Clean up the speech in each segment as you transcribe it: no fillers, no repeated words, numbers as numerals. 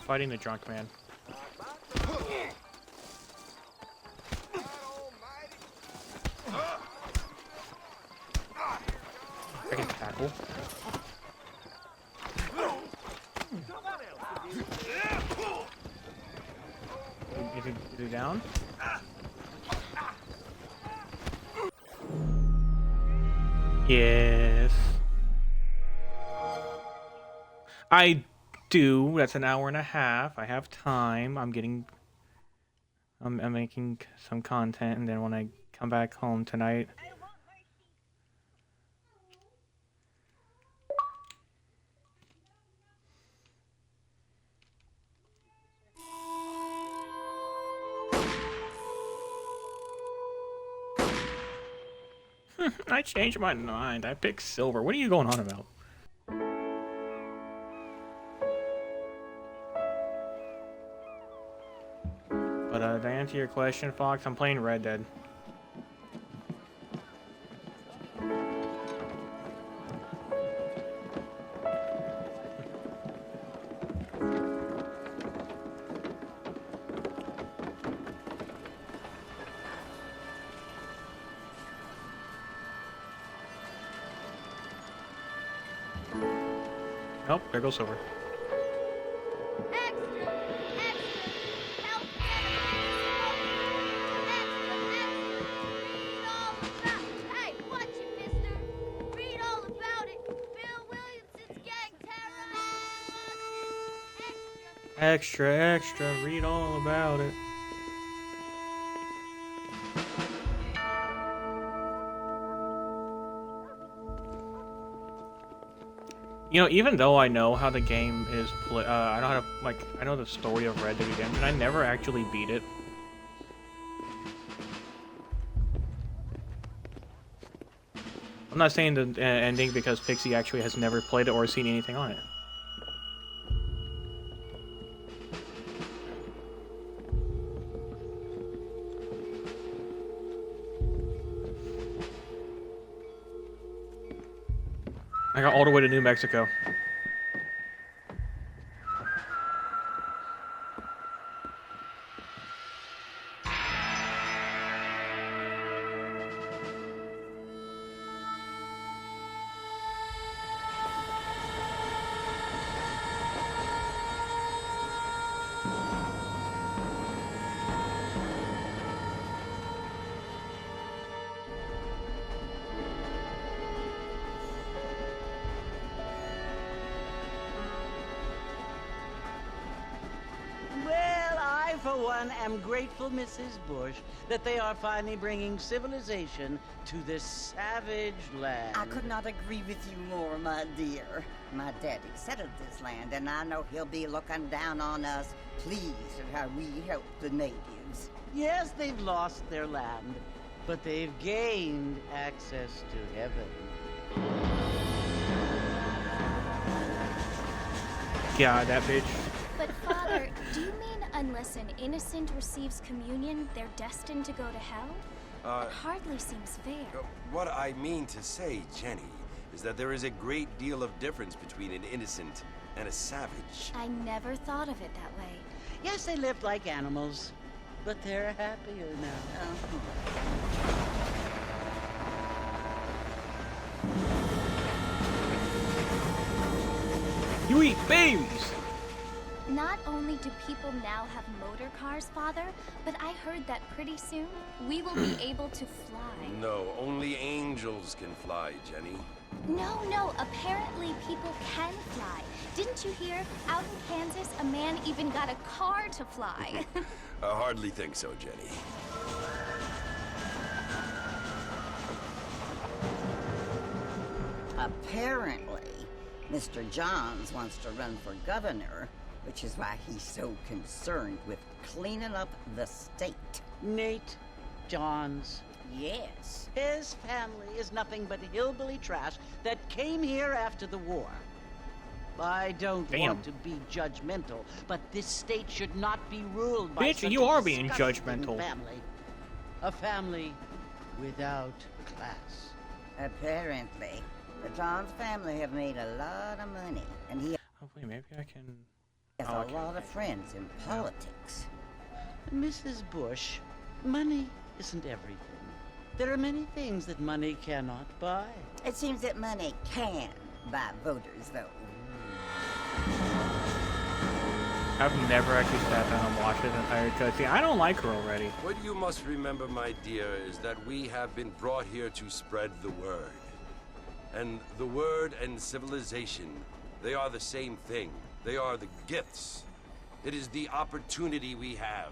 fighting the drunk man. I can tackle. Is he down? Yes. I do. That's an hour and a half. I have time. I'm making some content, and then when I come back home tonight. I changed my mind. I picked silver. What are you going on about? But to answer your question, Fox, I'm playing Red Dead. Oh, there goes silver. Extra, extra, read all about it. You know, even though I know how the game is I know how to, like, I know the story of Red Dead Redemption, I never actually beat it. I'm not saying the ending because Pixie actually has never played it or seen anything on it. I got all the way to New Mexico. I'm grateful, Mrs. Bush, that they are finally bringing civilization to this savage land. I could not agree with you more, my dear. My daddy settled this land, and I know he'll be looking down on us, pleased at how we help the natives. Yes, they've lost their land, but they've gained access to heaven. Yeah, that bitch. But Father, do you mean unless an innocent receives communion, they're destined to go to hell? That hardly seems fair. What I mean to say, Jenny, is that there is a great deal of difference between an innocent and a savage. I never thought of it that way. Yes, they lived like animals, but they're happier now. You eat babies! Not only do people now have motor cars, Father, but I heard that pretty soon we will be able to fly. No, only angels can fly, Jenny. No, apparently people can fly. Didn't you hear? Out in Kansas, a man even got a car to fly. I hardly think so, Jenny. Apparently, Mr. Johns wants to run for governor, which is why he's so concerned with cleaning up the state. Nate Johns. Yes. His family is nothing but hillbilly trash that came here after the war. I don't want to be judgmental, but this state should not be ruled by Bitch, such you a are being disgusting judgmental. family. A family without class. Apparently, the Johns family have made a lot of money, and he... Hopefully, maybe I can... has Okay. a lot of friends in politics. Mrs. Bush, money isn't everything. There are many things that money cannot buy. It seems that money can buy voters, though. I've never actually sat down and watched this entire cutscene. I don't like her already. What you must remember, my dear, is that we have been brought here to spread the word. And the word and civilization, they are the same thing. They are the gifts. It is the opportunity we have,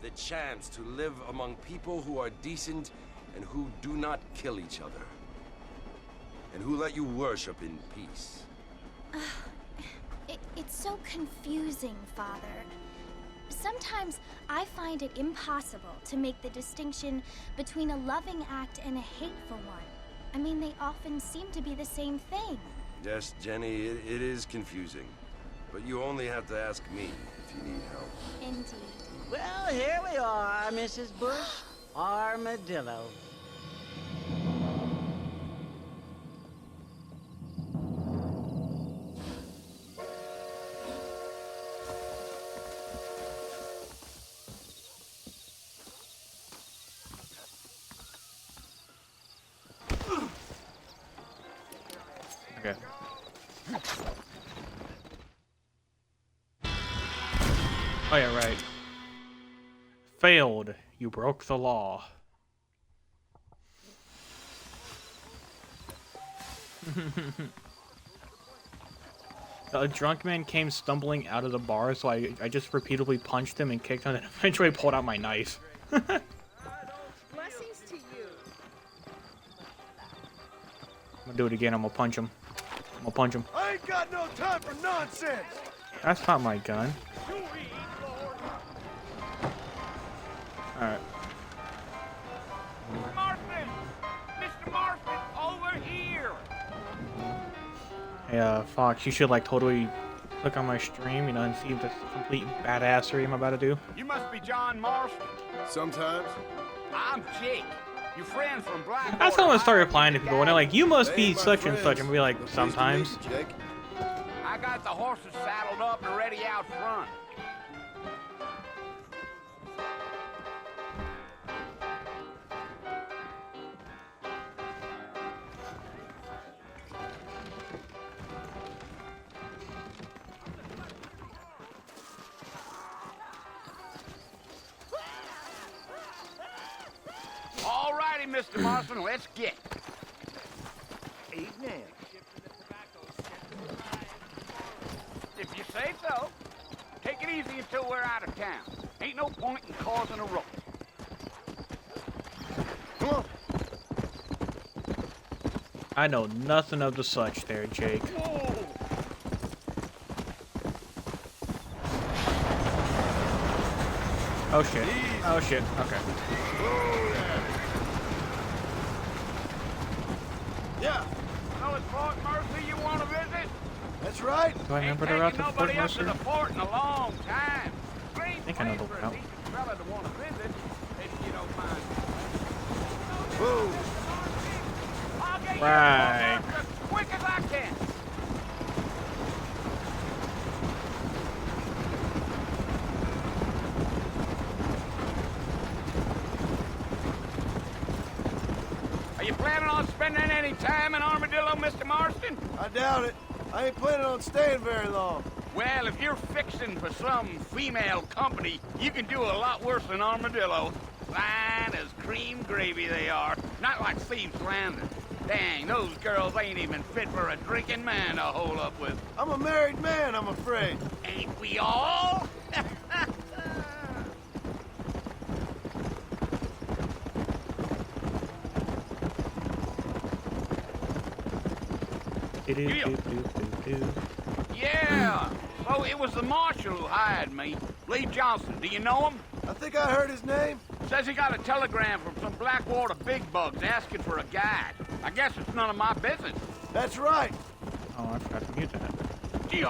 the chance to live among people who are decent and who do not kill each other, and who let you worship in peace. It's so confusing, Father. Sometimes I find it impossible to make the distinction between a loving act and a hateful one. I mean, they often seem to be the same thing. Yes, Jenny, it is confusing. But you only have to ask me if you need help. Indeed. Well, here we are, Mrs. Bush. Armadillo. Okay. Oh yeah, right. Failed. You broke the law. A drunk man came stumbling out of the bar, so I just repeatedly punched him and kicked him and eventually pulled out my knife. Blessings to you. I'm gonna do it again. I'm gonna punch him. I'm gonna punch him. I ain't got no time for nonsense. That's not my gun. Alright. Martin! Mr. Martin, over here! Hey, Fox, you should, like, totally click on my stream, you know, and see the complete badassery I'm about to do. You must be John Marston. Sometimes. I'm Jake. Your friend from Blackwater. That's how I'm gonna start replying to people, and they're like, you must Hey, be my such and friends. such. I'm gonna be like, Pleased to sometimes. meet you, Jake. I got the horses saddled up and ready out front. All righty, Mr. Marston, let's get. Evening. If you say so. Take it easy until we're out of town. Ain't no point in causing a ruckus. Come on. I know nothing of the such there, Jake. Whoa! Oh shit. Oh shit. Okay. Whoa there. Yeah, Know it's Fort Mercy you want to visit? that's right. Do I remember the route to Fort nobody up to Mercer? the fort in a long time. Strange think I know the place for a route. decent fella to want to visit, if you don't mind. Whoa. I'll get Right. you as quick as I can. Are you planning on spending any time in Armadillo, Mr. Marston? I doubt it. I ain't planning on staying very long. Well, if you're fixing for some female company, you can do a lot worse than Armadillo. Fine as cream gravy they are. Not like Thieves Landing. Dang, those girls ain't even fit for a drinking man to hole up with. I'm a married man, I'm afraid. Ain't we all? Do-do-do-do-do-do. Yeah. So it was the marshal who hired me. Lee Johnson, do you know him? I think I heard his name. Says he got a telegram from some Blackwater big bugs asking for a guide. I guess it's none of my business. That's right. Oh, I forgot to mute that. Gee,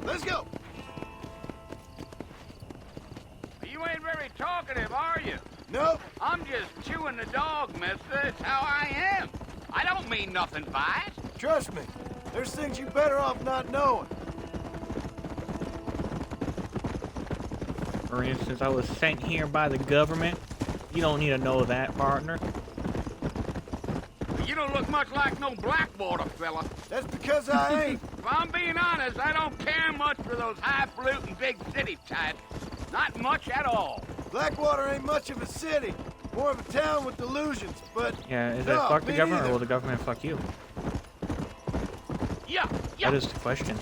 Let's go. you ain't very talkative, are you? Nope. I'm just chewing the dog, mister. It's how I am. I don't mean nothing by it. Trust me. There's things you better off not knowing. For instance, I was sent here by the government. You don't need to know that, partner. You don't look much like no Blackwater fella. That's because I ain't. If I'm being honest, I don't care much for those highfalutin big city types. Not much at all. Blackwater ain't much of a city. More of a town with delusions, but... Yeah, is no, that fuck the me government neither. or will the government fuck you? Yeah. That is the question.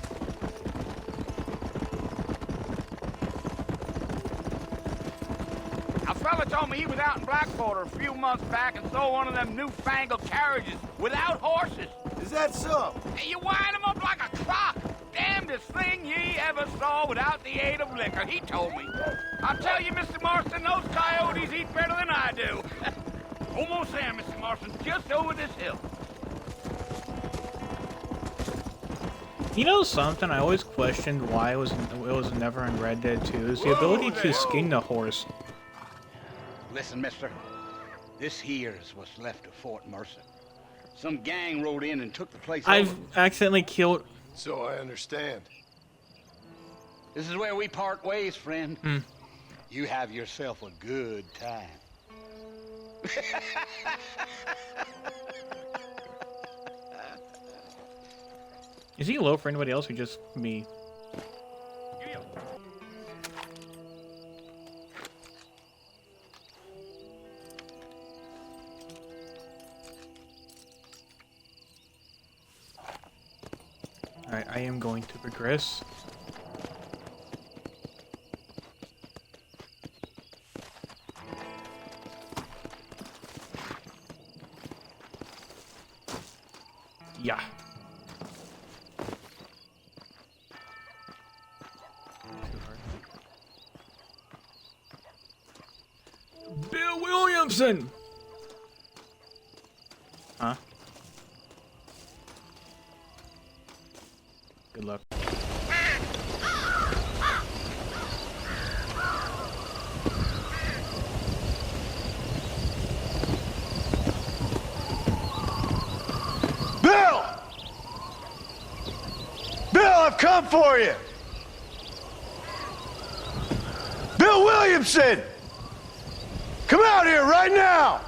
A fella told me he was out in Blackwater a few months back and saw one of them newfangled carriages without horses. Is that so? And you wind 'em up like a clock. Damnedest thing ye ever saw without the aid of liquor, he told me. I'll tell you, Mr. Marston, those coyotes eat better than I do. Almost there, Mr. Marston, just over this hill. You know something? I always questioned why it was never in Red Dead 2 is the ability to skin the horse. Listen, mister. This here is what's left of Fort Mercer. Some gang rode in and took the place I've over. accidentally killed. So I understand. This is where we part ways, friend. You have yourself a good time. Is he low for anybody else or just me? Alright, I am going to progress. Yeah. Bill Williamson! Huh? Good luck. Bill! Bill, I've come for you! Bill Williamson! Come out here right now!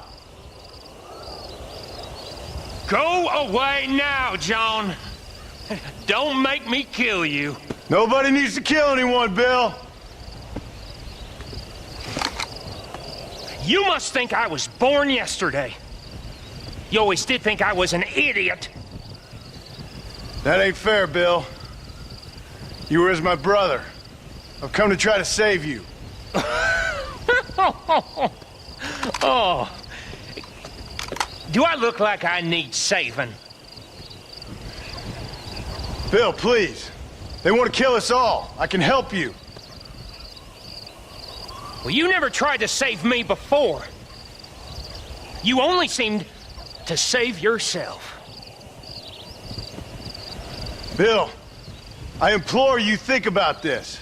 Go away now, John. Don't make me kill you. Nobody needs to kill anyone, Bill. You must think I was born yesterday. You always did think I was an idiot. That ain't fair, Bill. You were as my brother. I've come to try to save you. Oh. Do I look like I need saving? Bill, please. They want to kill us all. I can help you. Well, you never tried to save me before. You only seemed to save yourself. Bill, I implore you think about this.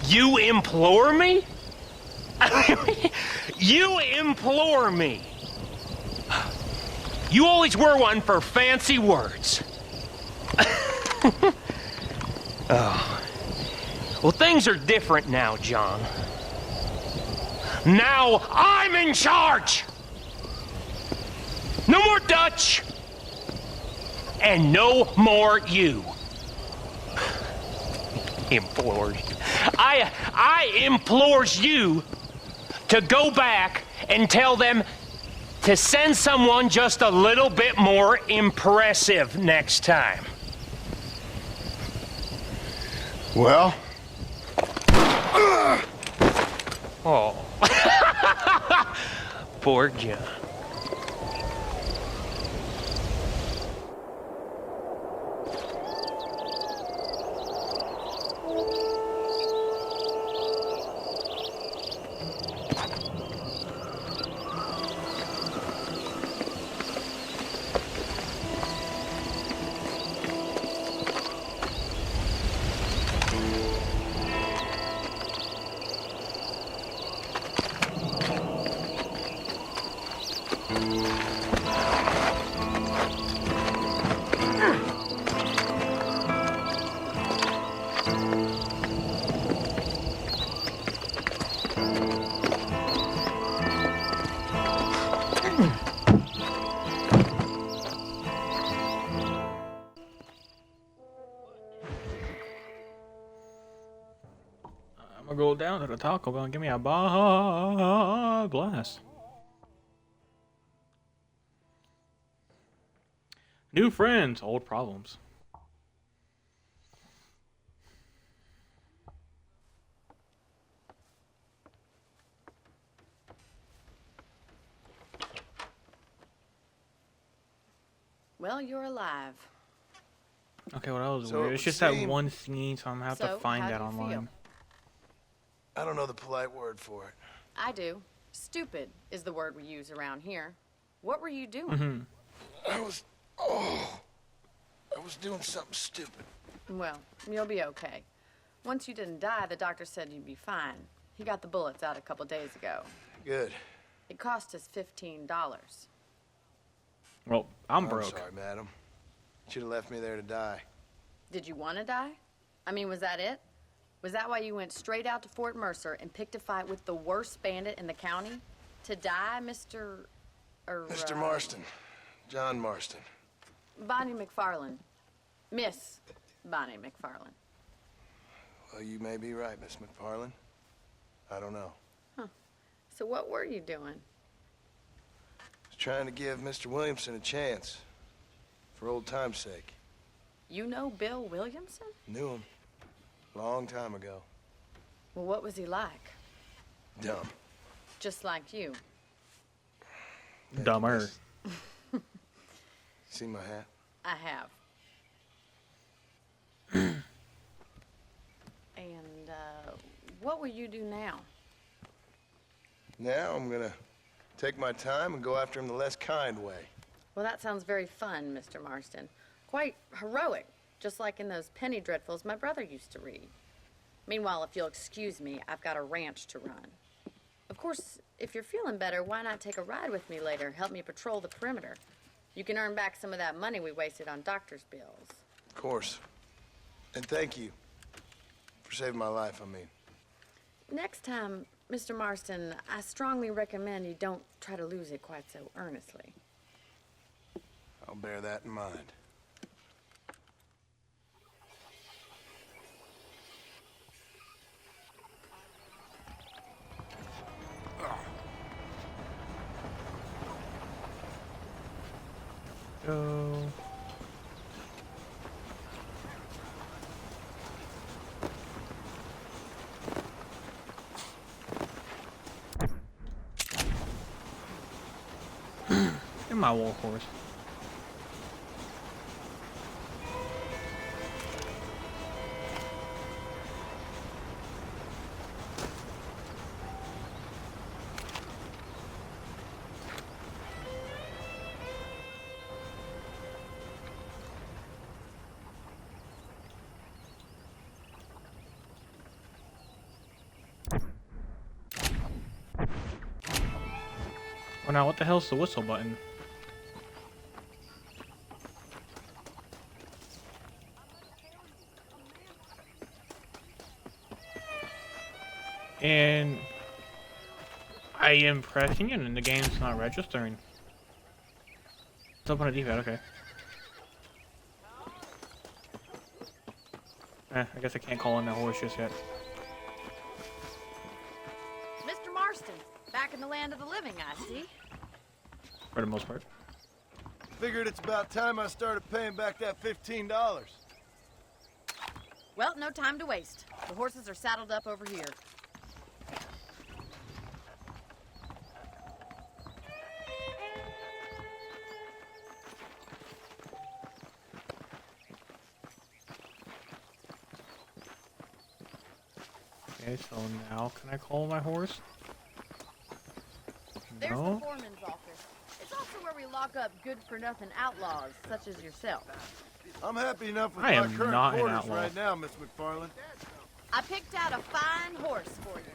You implore me? You implore me. You always were one for fancy words. Oh. Well, things are different now, John. Now I'm in charge. No more Dutch. And no more you. Implored. I implores you to go back and tell them to send someone just a little bit more impressive next time. Well? Oh. Poor John. I'll go down to the Taco Bell and give me a Baja Blast. New friends, old problems. Well, you're alive. Okay, well, that was So weird. it It's would just that seem- one scene, so I'm gonna have to So, find how that do you feel? online. I don't know the polite word for it. I do. Stupid is the word we use around here. What were you doing? Mm-hmm. I was doing something stupid. Well, you'll be okay. Once you didn't die, the doctor said you'd be fine. He got the bullets out a couple days ago. Good. It cost us $15. Well, I'm broke. sorry, madam. Should have left me there to die. Did you want to die? I mean, was that it? Was that why you went straight out to Fort Mercer and picked a fight with the worst bandit in the county? To die, Mr. Mr. Marston. John Marston. Bonnie McFarland. Miss Bonnie McFarland. Well, you may be right, Miss McFarland. I don't know. So what were you doing? Was trying to give Mr. Williamson a chance. For old time's sake. You know Bill Williamson? Knew him. Long time ago. Well, what was he like? Dumb. Just like you. Dumber. See my hat? I have. And, what will you do now? Now I'm gonna take my time and go after him the less kind way. Well, that sounds very fun, Mr. Marston. Quite heroic, just like in those penny dreadfuls my brother used to read. Meanwhile, if you'll excuse me, I've got a ranch to run. Of course, if you're feeling better, why not take a ride with me later? Help me patrol the perimeter. You can earn back some of that money we wasted on doctor's bills. Of course. And thank you. For saving my life, I mean. Next time, Mr. Marston, I strongly recommend you don't try to lose it quite so earnestly. I'll bear that in mind. Go. In my war horse. Well, now what the hell's the whistle button? And I am pressing it and the game's not registering. It's up on a D-pad, okay. I guess I can't call in that horse just yet. Mr. Marston, back in the land of the living, I see. For the most part. Figured it's about time I started paying back that $15. Well, no time to waste. The horses are saddled up over here. Okay, so now can I call my horse? There's No? the foreman's office. It's also where we lock up good-for-nothing outlaws, such as yourself. I'm happy enough with I my am current not an quarters outlaw. right now, Miss McFarland. I picked out a fine horse for you.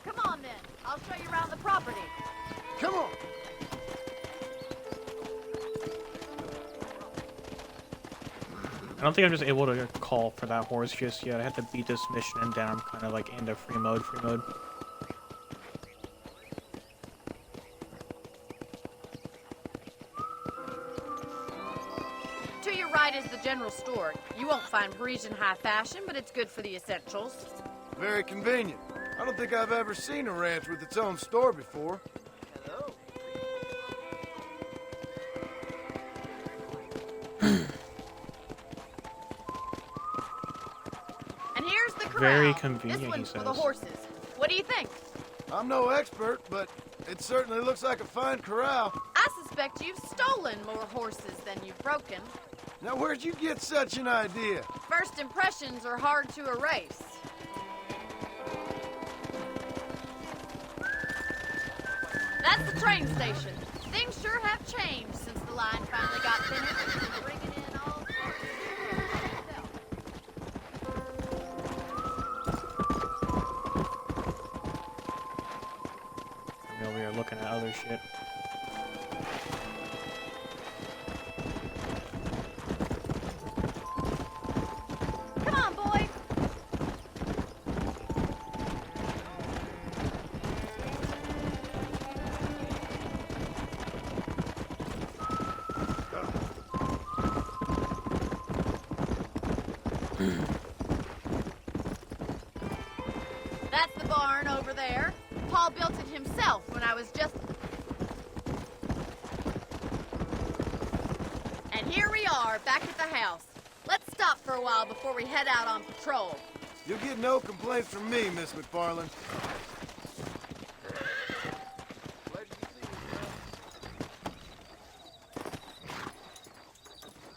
Come on, then. I'll show you around the property. Come on! I don't think I'm just able to call for that horse just yet. I have to beat this mission and then I'm kind of like into free mode. To your right is the general general store. You won't find Parisian high fashion, but it's good for the essentials. Very convenient. I don't think I've ever seen a ranch with its own store before. And here's the corral. Very convenient, This one's he for the says. horses. What do you think? I'm no expert, but it certainly looks like a fine corral. I suspect you've stolen more horses than you've broken. Now, where'd you get such an idea? First impressions are hard to erase. That's the train station. Things sure have changed since the line finally got finished. Bringing in all sorts I'm over here looking at other shit. Come on, boy. That's the barn over there. Paul built it himself when I was just... And here we are, back at the house. Let's stop for a while before we head out on patrol. You'll get no complaints from me, Miss McFarland.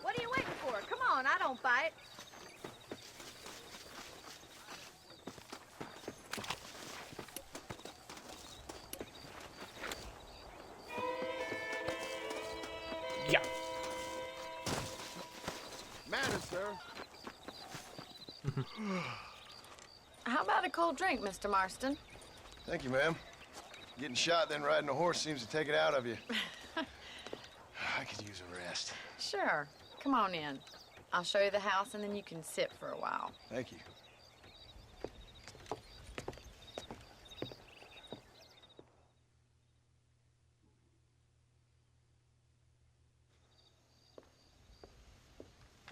What are you waiting for? Come on, I don't bite. Yeah. Manners, sir. How about a cold drink, Mr. Marston? Thank you, ma'am. Getting shot, then riding a horse seems to take it out of you. I could use a rest. Sure. Come on in. I'll show you the house, and then you can sit for a while. Thank you.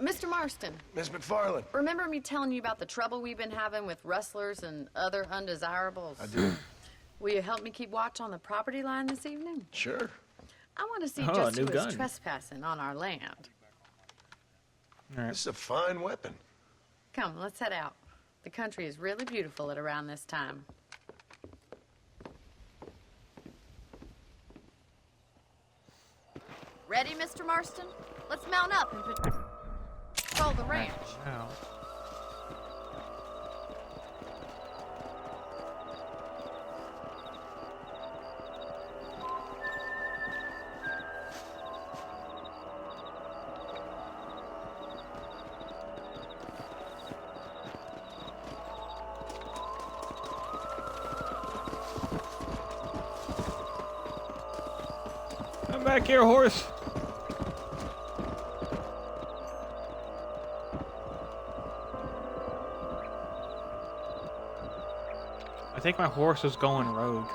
Mr. Marston, Miss McFarland. remember me telling you about the trouble we've been having with rustlers and other undesirables? I do. Will you help me keep watch on the property line this evening? Sure. I want to see Oh, just new who gun. is trespassing on our land. All This is a fine weapon. Come, let's head out. The country is really beautiful at around this time. Ready, Mr. Marston? Let's mount up and patrol the ranch. Wow. Come back here, horse. I think my horse is going rogue.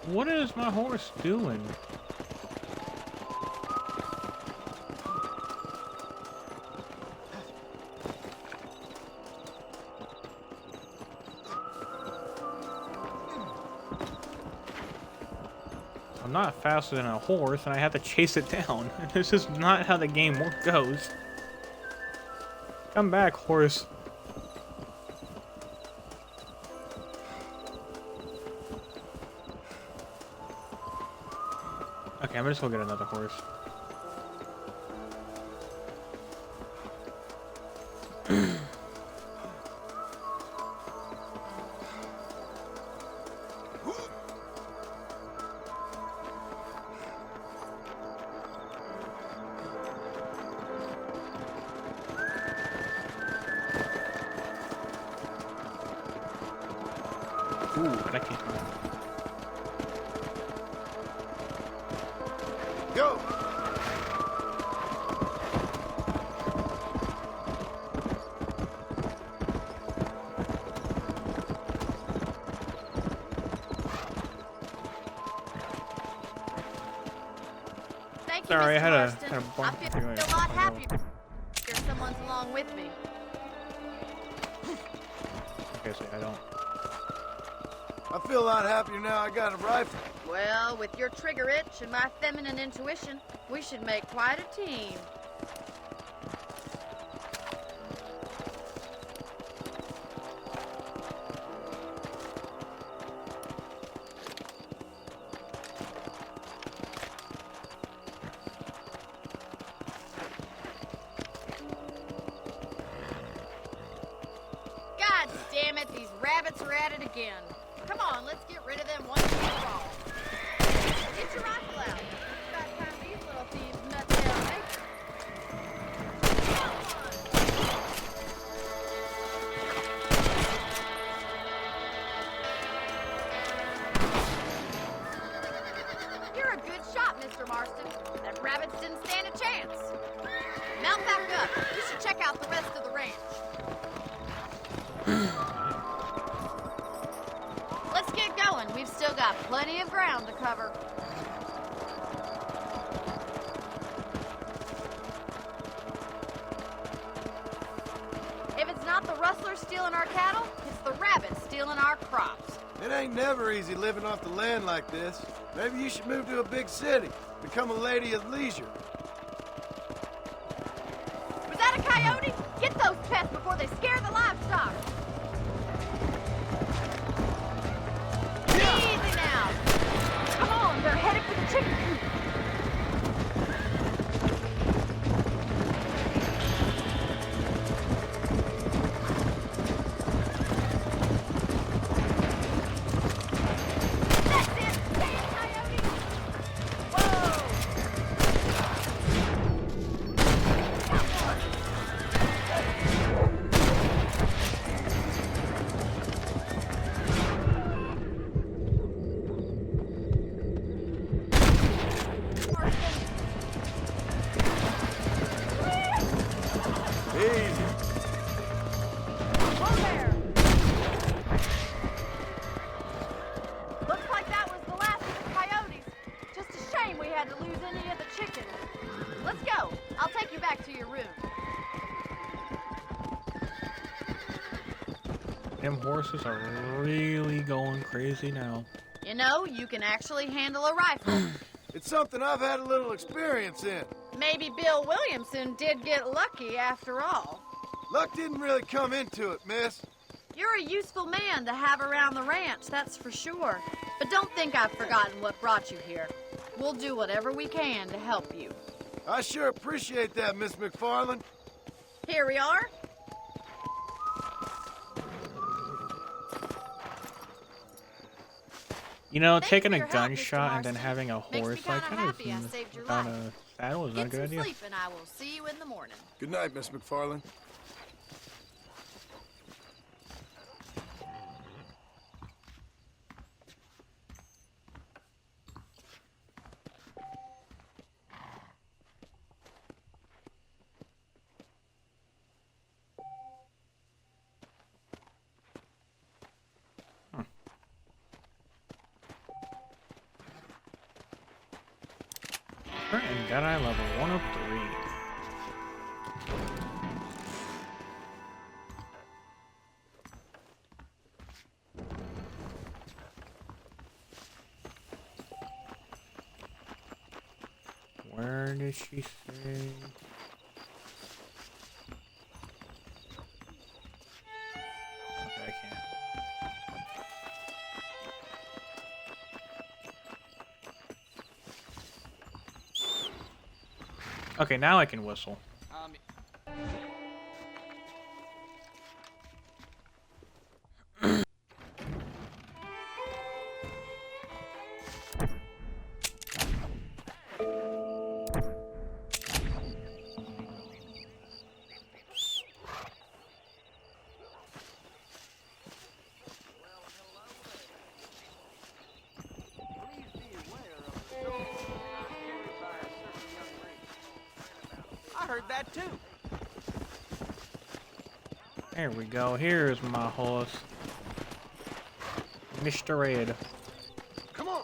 What is my horse doing? I'm not faster than a horse, and I have to chase it down. This is not how the game goes. Come back, horse. Okay, I'm just gonna get another horse. but I can't. Go! Thank you, Sorry, I Mr. had a Marston. bump. I feel a lot happier if someone's along with me. Okay, so I don't. I feel a lot happier now I got a rifle. Well, with your trigger itch and my feminine intuition, we should make quite a team. God damn it, these rabbits are at it again. Come on, let's get rid of them once and for all. Get your rifle out. Got time these little thieves nut down nature. You're a good shot, Mr. Marston. Them rabbits didn't stand a chance. Mount back up. We should check out the rest of the ranch. Let's get going. We've still got plenty of ground to cover. If it's not the rustlers stealing our cattle, it's the rabbits stealing our crops. It ain't never easy living off the land like this. Maybe you should move to a big city. Become a lady of leisure. Was that a coyote? Get those pests before they scare the livestock. Easy now. Come on, they're headed for the chicken coop. That's it. Damn coyote. Whoa. Come on. Easy. Whoa there! Looks like that was the last of the coyotes. Just a shame we had to lose any of the chickens. Let's go. I'll take you back to your room. Them horses are really going crazy now. You know, you can actually handle a rifle. It's something I've had a little experience in. Maybe Bill Williamson did get lucky after all. Luck didn't really come into it, miss. You're a useful man to have around the ranch, that's for sure. But don't think I've forgotten what brought you here. We'll do whatever we can to help you. I sure appreciate that, Miss McFarland. Here we are. You know, Thanks taking for a your help, Mr. gunshot and then Marston. having a Makes me horse, like, kinda kind of happy I saved your without life. a saddle is not a Get good some idea. sleep and I will see you in the morning. Good night, Miss McFarland. And Jedi level 103. Where did she say? Okay, I can't. Okay, now I can whistle. heard that too. There we go. Here's my horse. Mr. Red. Come on.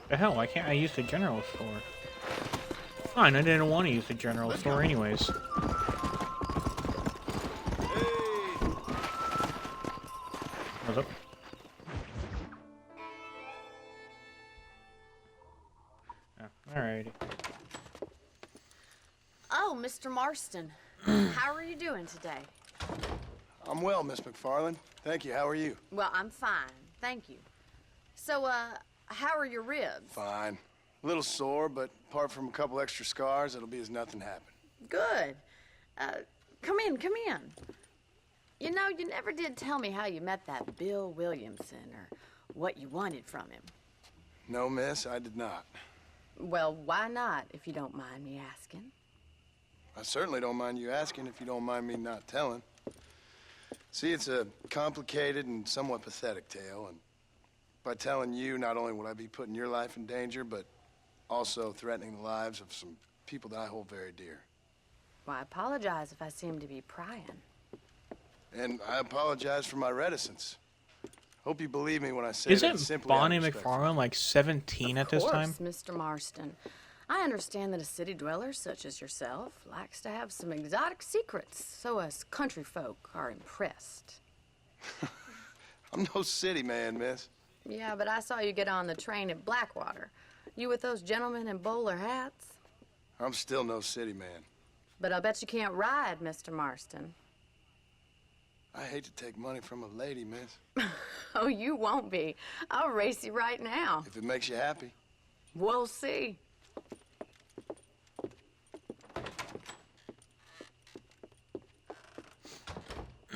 The hell, why can't I use the general store? Fine, I didn't want to use the general store anyways. What's up? Oh, alrighty. Oh, Mr. Marston. How are you doing today? I'm well, Miss McFarland. Thank you. How are you? Well, I'm fine. Thank you. So, how are your ribs? Fine. A little sore, but apart from a couple extra scars, it'll be as nothing happened. Good. Come in, come in. You know, you never did tell me how you met that Bill Williamson or what you wanted from him. No, miss, I did not. Well, why not, if you don't mind me asking? I certainly don't mind you asking if you don't mind me not telling. See, it's a complicated and somewhat pathetic tale, and by telling you, not only would I be putting your life in danger, but also threatening the lives of some people that I hold very dear. Well, I apologize if I seem to be prying. And I apologize for my reticence. Hope you believe me when I say that it's Isn't simply Bonnie out of respect. McFarlane like 17 at this time? Of course, Mr. Marston. I understand that a city dweller such as yourself likes to have some exotic secrets, so us country folk are impressed. I'm no city man, miss. Yeah, but I saw you get on the train at Blackwater. You with those gentlemen in bowler hats? I'm still no city man. But I'll bet you can't ride, Mr. Marston. I hate to take money from a lady, miss. Oh, you won't be. I'll race you right now. If it makes you happy. We'll see. All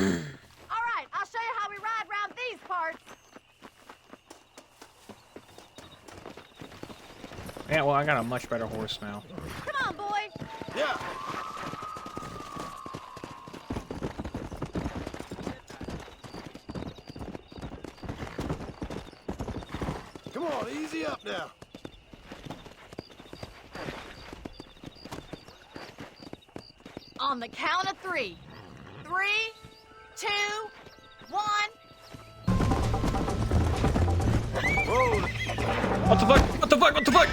right, I'll show you how we ride around these parts. Yeah, well, I got a much better horse now. Come on, boy. Yeah. Come on, easy up now. On the count of 3. 3, 2, 1. Whoa. What the fuck? What the fuck? What the fuck?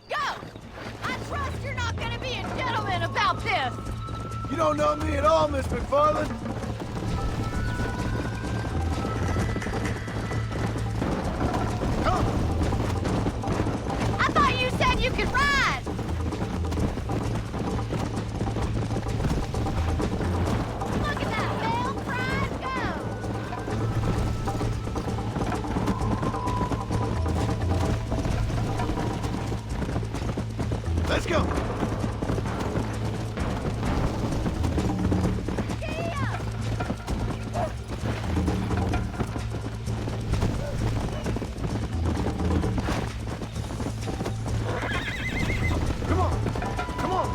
Go! I trust you're not gonna be a gentleman about this. You don't know me at all, Miss McFarland. Come. I thought you said you could ride. Look at that, Bill. Prize go. Let's go. Come on. Come on.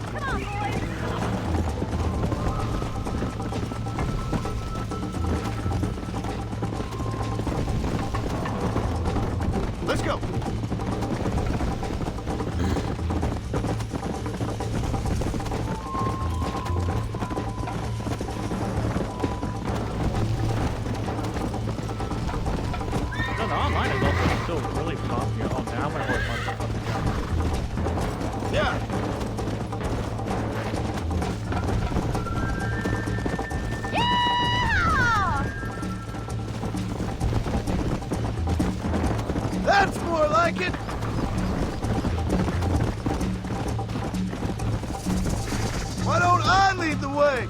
Come on, boys. Let's go. No, the online is also still really popular. Oh, now my horse wants to up and down. Yeah. Yeah! That's more like it. Why don't I lead the way?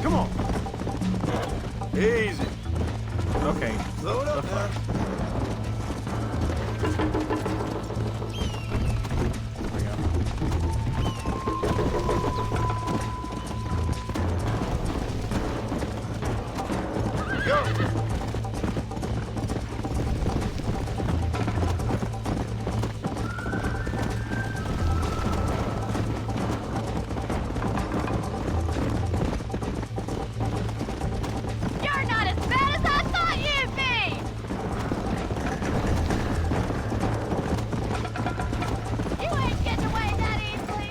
Come on. Easy. Okay. Slow it up The now. fuck? You're not as bad as I thought you'd be! You ain't getting away that easily!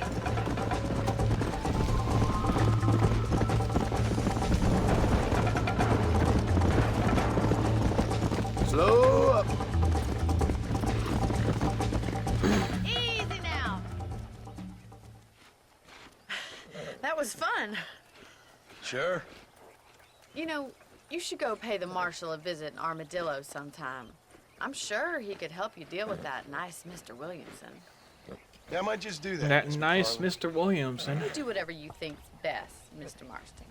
Slow up. Easy now! That was fun. Sure. You know, you should go pay the marshal a visit in Armadillo sometime. I'm sure he could help you deal with that nice Mr. Williamson. Yeah, I might just do that. That Mr. nice Farley. Mr. Williamson. You do whatever you think's best, Mr. Marston.